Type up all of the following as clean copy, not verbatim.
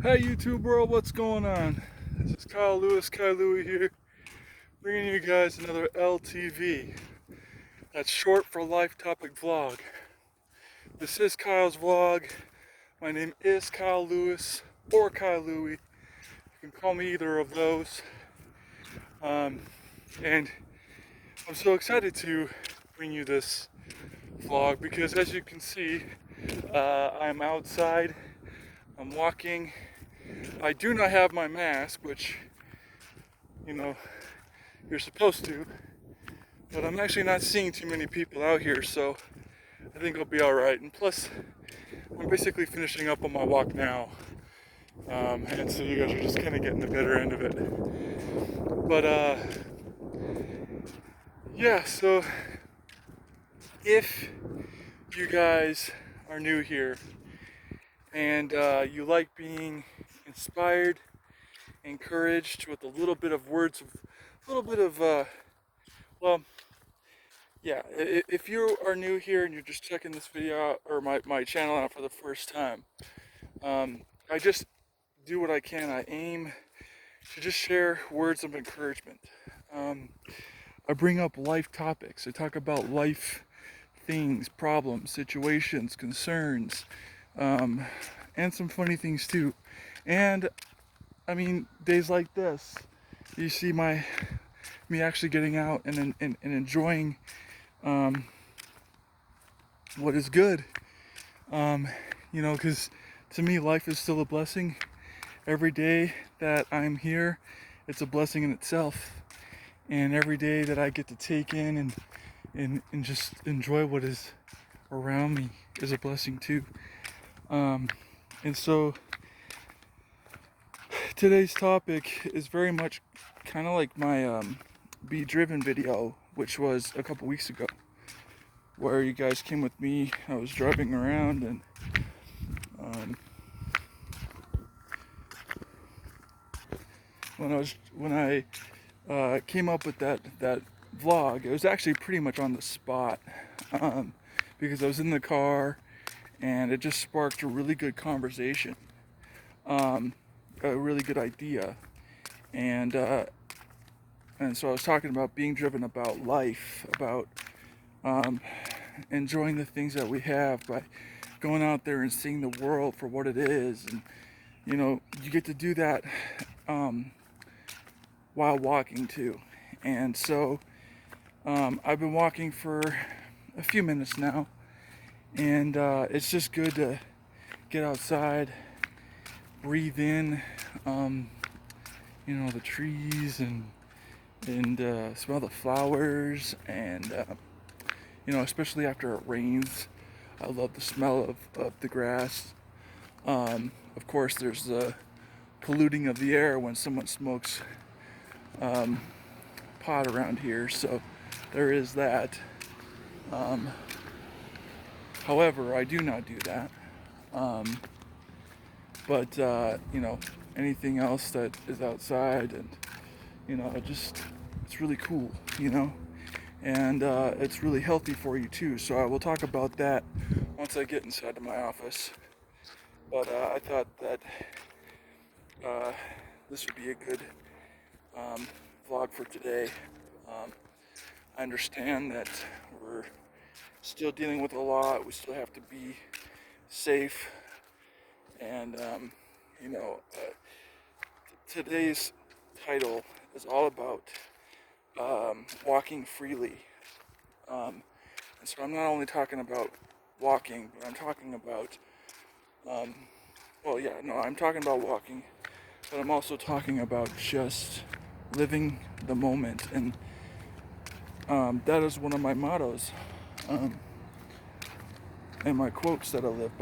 Hey YouTube world, what's going on? This is Kyle Lewis, Kyle Louie here, bringing you guys another LTV. That's short for Life Topic Vlog. This is Kyle's vlog. My name is Kyle Lewis or Kyle Louie. You can call me either of those. And I'm so excited to bring you this vlog because, as you can see, I'm outside. I'm walking. I do not have my mask, which, you know, you're supposed to, but I'm actually not seeing too many people out here, so I think I'll be all right. And plus, I'm basically finishing up on my walk now, and so you guys are just kind of getting the better end of it. But yeah, so if you guys are new here and you like being inspired, encouraged with a little bit of words, a little bit of well, yeah, if you are new here and you're just checking this video out, or my channel out for the first time, I just do what I can. I aim to just share words of encouragement. I bring up life topics. I talk about life things, problems, situations, concerns, and some funny things too. And I mean, days like this, you see me actually getting out and enjoying what is good. Because to me, life is still a blessing. Every day that I'm here, it's a blessing in itself. And every day that I get to take in and just enjoy what is around me is a blessing too. And so today's topic is very much kind of like my Be Driven video, which was a couple weeks ago, where you guys came with me. I was driving around and when I came up with that vlog, it was actually pretty much on the spot, because I was in the car and it just sparked a really good conversation, a really good idea, and so I was talking about being driven about life, about enjoying the things that we have by going out there and seeing the world for what it is. And you get to do that while walking too. And so I've been walking for a few minutes now, and it's just good to get outside, breathe in the trees, and smell the flowers, and especially after it rains, I love the smell of the grass. Of course, there's the polluting of the air when someone smokes pot around here, so there is that. However, I do not do that. But anything else that is outside, and it's really cool, and it's really healthy for you too. So I will talk about that once I get inside of my office. But I thought that this would be a good vlog for today. I understand that we're still dealing with a lot. We still have to be safe, and today's title is all about walking freely. And so I'm not only talking about walking, but I'm talking about, I'm talking about walking, but I'm also talking about just living the moment. And that is one of my mottos, and my quotes that I live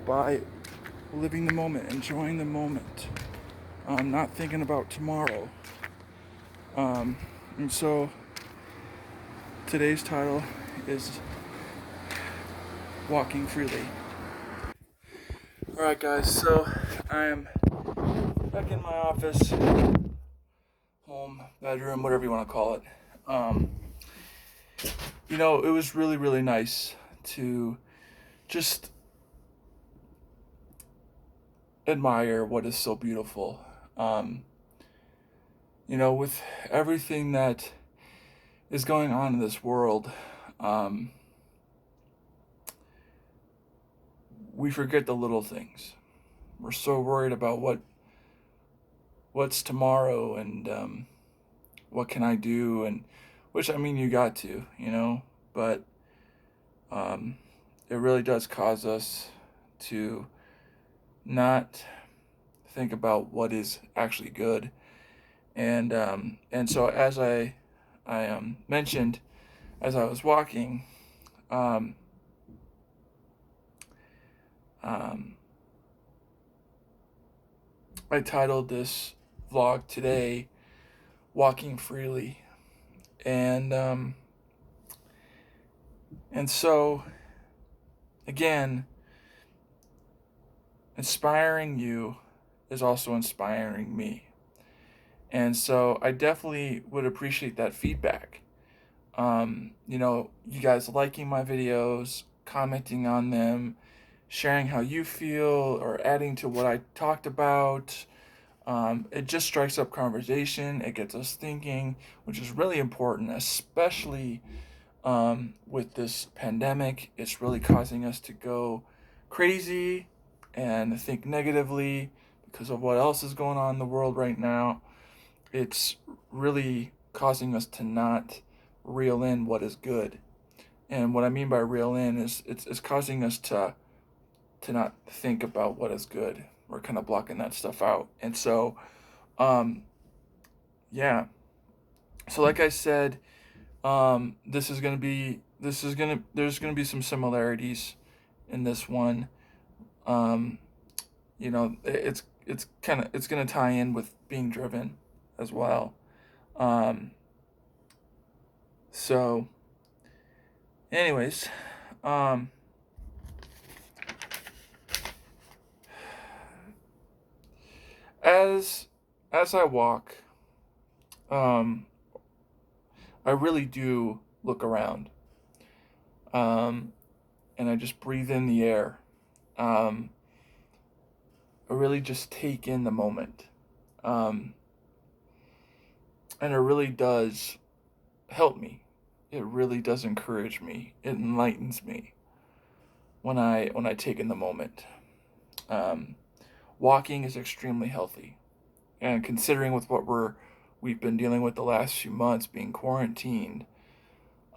by living the moment, enjoying the moment, not thinking about tomorrow. And so today's title is Walking Freely. Alright guys, so I am back in my office, home, bedroom, whatever you want to call it. It was really, really nice to just admire what is so beautiful. Um, with everything that is going on in this world, um, we forget the little things. We're so worried about what's tomorrow and what can I do, and which I mean you got to, but um, it really does cause us to not think about what is actually good. And so as I mentioned as I was walking, um, um, I titled this vlog today "Walking Freely," and and so again, inspiring you is also inspiring me. And so I definitely would appreciate that feedback. You guys liking my videos, commenting on them, sharing how you feel, or adding to what I talked about. It just strikes up conversation. It gets us thinking, which is really important, especially with this pandemic. It's really causing us to go crazy and think negatively because of what else is going on in the world right now. It's really causing us to not reel in what is good. And what I mean by reel in is it's causing us to not think about what is good. We're kind of blocking that stuff out. And so, um, yeah. So like I said, there's gonna be some similarities in this one. Um, it's gonna tie in with being driven as well. Um, so anyways, um, as as I walk, um, I really do look around, um, and I just breathe in the air. Um, I really just take in the moment, um, and it really does help me. It really does encourage me. It enlightens me when I take in the moment. Um, Walking is extremely healthy, and considering with what we've been dealing with the last few months, being quarantined,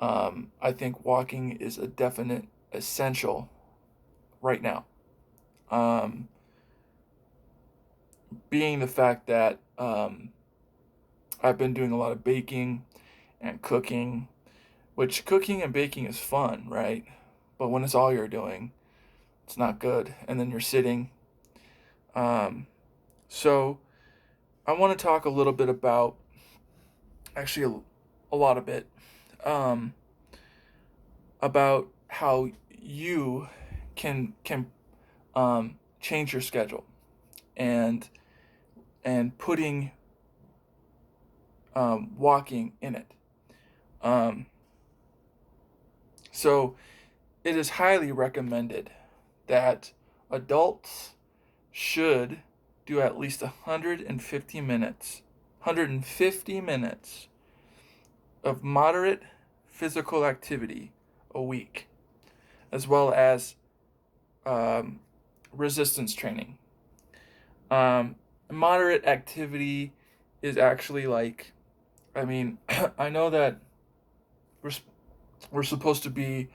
I think walking is a definite essential right now. Um, Being the fact that I've been doing a lot of baking and cooking, which cooking and baking is fun, right? But when it's all you're doing, it's not good. And then you're sitting. Um, so I want to talk a little bit about, actually, a lot of it, um, about how you can change your schedule and putting walking in it. Um, so it is highly recommended that adults should do at least 150 minutes of moderate physical activity a week, as well as um, resistance training. Moderate activity is actually like, I mean, I know that we're, we're supposed to be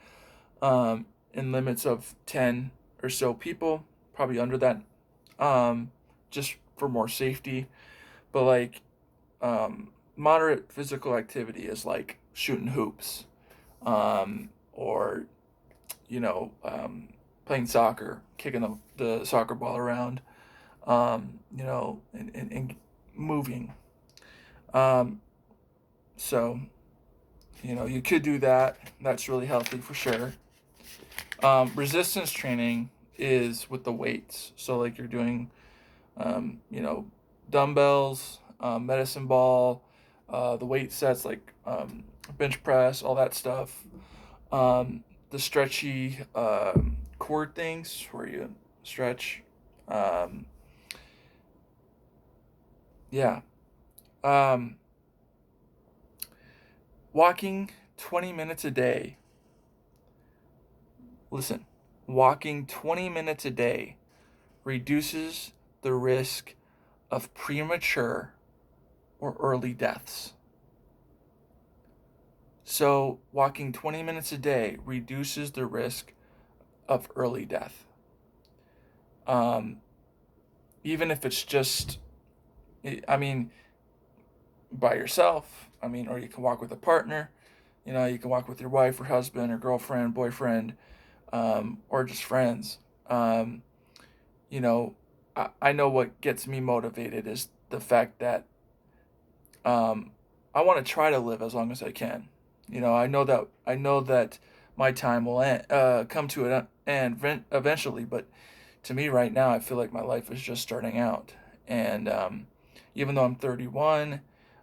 in limits of 10 or so people, probably under that, um, just for more safety. But like, moderate physical activity is like shooting hoops, or playing soccer, kicking the soccer ball around, and moving. Um, so you could do that. That's really healthy for sure. Resistance training is with the weights. So like you're doing, dumbbells, medicine ball, the weight sets like bench press, all that stuff. The stretchy cord things where you stretch. Um, yeah. Um, Walking 20 minutes a day. Listen, walking 20 minutes a day reduces the risk of premature or early deaths. So, walking 20 minutes a day reduces the risk of early death. Um, Even if it's just, I mean, by yourself, I mean, or you can walk with a partner, you can walk with your wife or husband or girlfriend, boyfriend, or just friends. Um, you know, I know what gets me motivated is the fact that um, I want to try to live as long as I can. I know that my time will come to an end eventually, but to me right now, I feel like my life is just starting out. And even though I'm 31,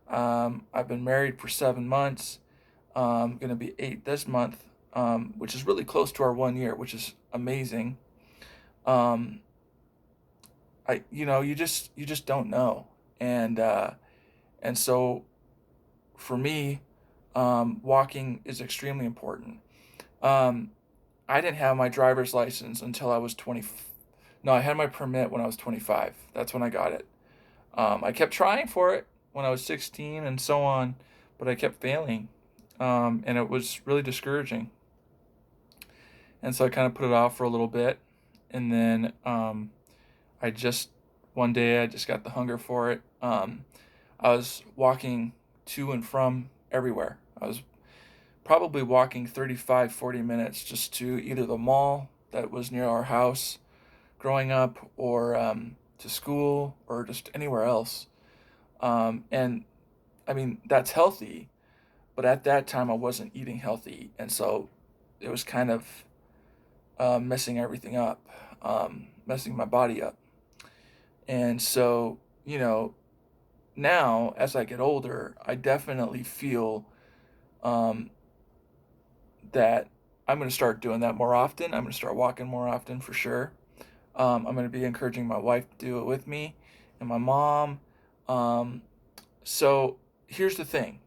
I've been married for 7 months. Going to be 8 this month, which is really close to our 1 year, which is amazing. Um, you just don't know, and so for me, walking is extremely important. Um, I didn't have my driver's license until I was 20. No, I had my permit when I was 25. That's when I got it. I kept trying for it when I was 16 and so on, but I kept failing, and it was really discouraging. And so I kind of put it off for a little bit, and then I just one day I just got the hunger for it. I was walking to and from everywhere. I was probably walking 35, 40 minutes just to either the mall that was near our house growing up, or to school, or just anywhere else. And I mean, that's healthy, but at that time I wasn't eating healthy. And so it was kind of messing everything up, messing my body up. And so, now as I get older, I definitely feel um, that I'm going to start doing that more often. I'm going to start walking more often for sure. I'm going to be encouraging my wife to do it with me and my mom. Um, so here's the thing: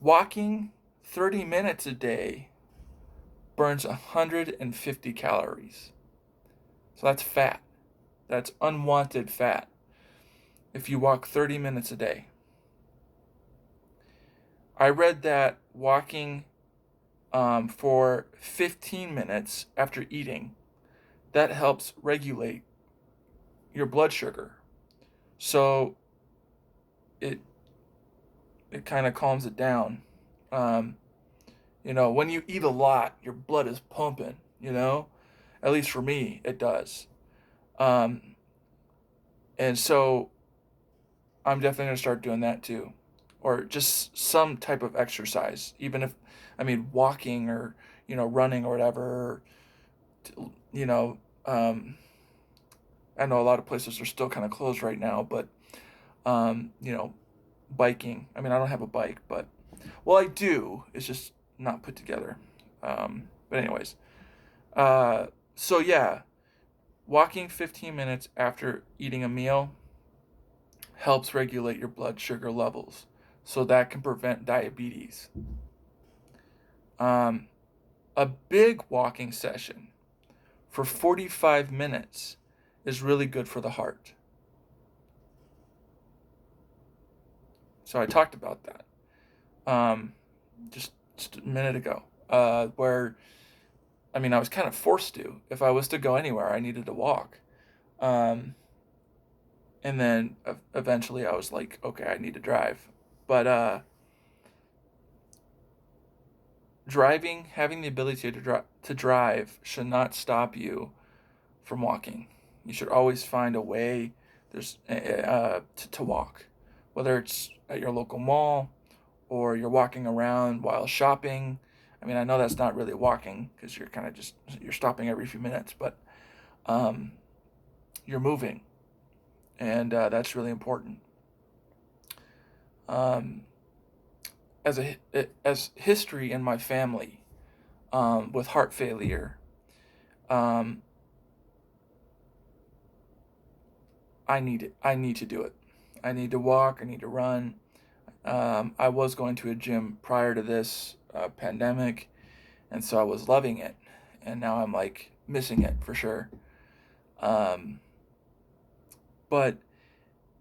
walking 30 minutes a day burns 150 calories. So that's fat. That's unwanted fat if you walk 30 minutes a day. I read that walking for 15 minutes after eating, that helps regulate your blood sugar. So it it kind of calms it down. Um, when you eat a lot, your blood is pumping. At least for me, it does. Um, and so I'm definitely gonna start doing that too, or just some type of exercise, even if, I mean, walking or running or whatever. You know, um, I know a lot of places are still kind of closed right now, but um, you know, biking. I mean, I don't have a bike, but well, I do. It's just not put together. But anyways, uh, so yeah, walking 15 minutes after eating a meal helps regulate your blood sugar levels, so that can prevent diabetes. Um, a big walking session for 45 minutes is really good for the heart. So I talked about that um, just a minute ago, where I mean, I was kind of forced to. If I was to go anywhere, I needed to walk. Um, and then eventually I was like, okay, I need to drive. But having the ability to drive should not stop you from walking. You should always find a way to walk, whether it's at your local mall or you're walking around while shopping. I mean, I know that's not really walking because you're kind of just you're stopping every few minutes, but um, you're moving, and that's really important. Um, as history in my family with heart failure, um, I need to do it. I need to walk. I need to run. I was going to a gym prior to this pandemic, and so I was loving it. And now I'm like missing it for sure. Um, but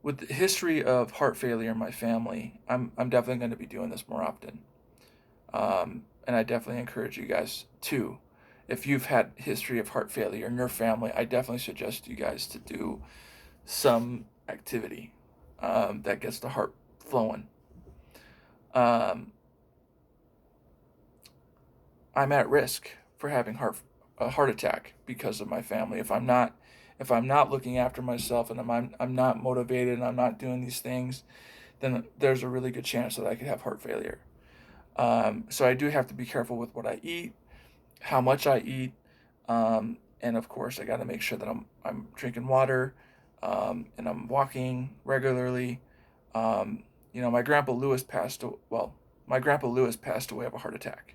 with the history of heart failure in my family, I'm definitely going to be doing this more often. And I definitely encourage you guys too. If you've had history of heart failure in your family, I definitely suggest you guys to do some activity that gets the heart flowing. Um, I'm at risk for having a heart attack because of my family. If I'm not looking after myself and I'm not motivated and I'm not doing these things, then there's a really good chance that I could have heart failure. So I do have to be careful with what I eat, how much I eat, and of course I got to make sure that I'm drinking water, and I'm walking regularly. My grandpa Lewis my grandpa Lewis passed away of a heart attack,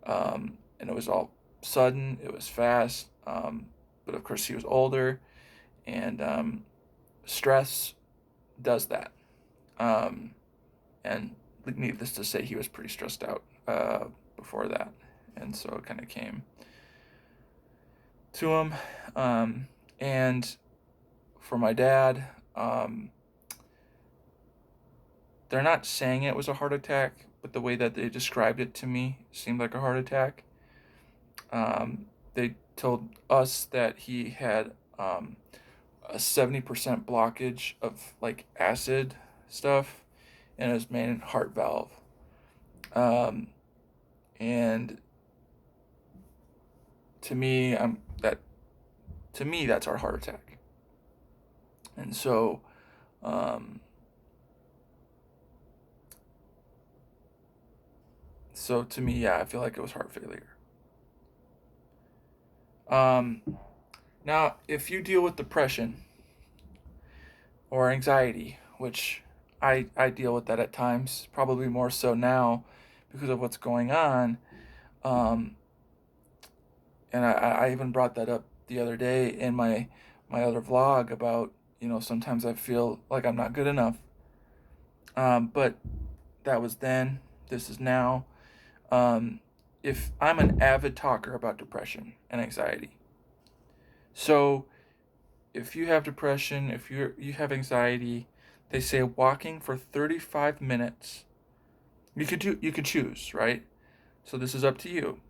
and it was all sudden. It was fast, but of course he was older, and stress does that. Um, and needless to say, he was pretty stressed out before that, and so it kind of came to him. And for my dad, they're not saying it was a heart attack, but the way that they described it to me seemed like a heart attack. They told us that he had a 70% blockage of like acid stuff in his main heart valve. Um, and to me, that's our heart attack. And um, so to me, yeah, I feel like it was heart failure. Um, Now, if you deal with depression or anxiety, which I deal with that at times, probably more so now because of what's going on, um, and I even brought that up the other day in my other vlog about, sometimes I feel like I'm not good enough. But that was then, this is now. Um, if I'm an avid talker about depression and anxiety, so if you have depression, if you have anxiety, they say walking for 35 minutes. You could choose, right? So this is up to you.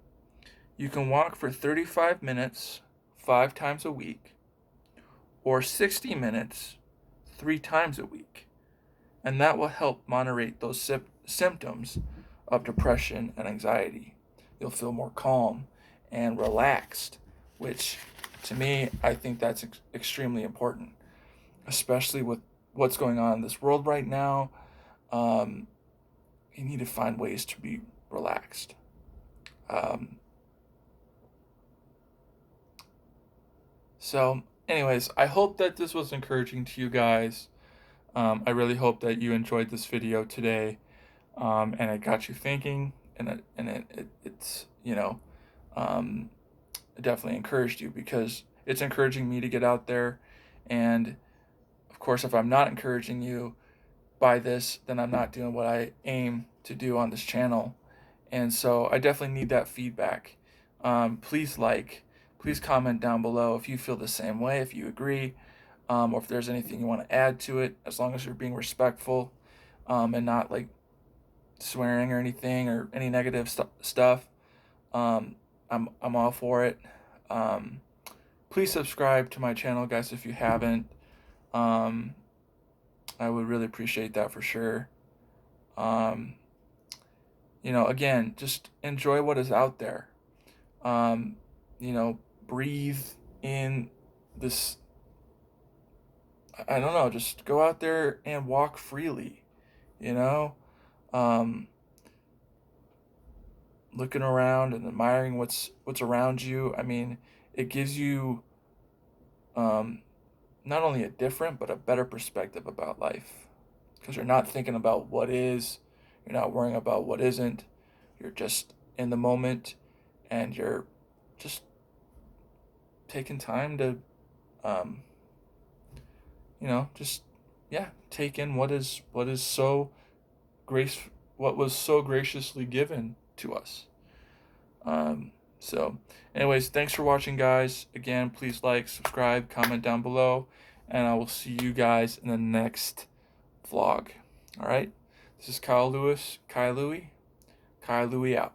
You can walk for 35 minutes 5 times a week or 60 minutes 3 times a week. And that will help moderate those symptoms of depression and anxiety. You'll feel more calm and relaxed, which to me, I think that's extremely important, especially with what's going on in this world right now. Um, you need to find ways to be relaxed. Um, anyways, I hope that this was encouraging to you guys. I really hope that you enjoyed this video today, and it got you thinking, it's it definitely encouraged you because it's encouraging me to get out there, and of course, if I'm not encouraging you by this, then I'm not doing what I aim to do on this channel. And so I definitely need that feedback. Please please comment down below if you feel the same way, if you agree, or if there's anything you want to add to it, as long as you're being respectful, and not like swearing or anything or any negative stuff. I'm all for it. Um, Please subscribe to my channel, guys, if you haven't. Um, I would really appreciate that for sure. Um, again, just enjoy what is out there. Um, Breathe in this. I don't know, just go out there and walk freely, you know? Um, Looking around and admiring what's around you. I mean, it gives you um, not only a different but a better perspective about life because you're not thinking about what is, you're not worrying about what isn't. You're just in the moment, and you're just taking time to, um, just yeah, take in what is so grace what was so graciously given to us. Um, so, anyways, thanks for watching, guys. Again, please like, subscribe, comment down below, and I will see you guys in the next vlog. All right. This is Kyle Louis. Kyle Louis out.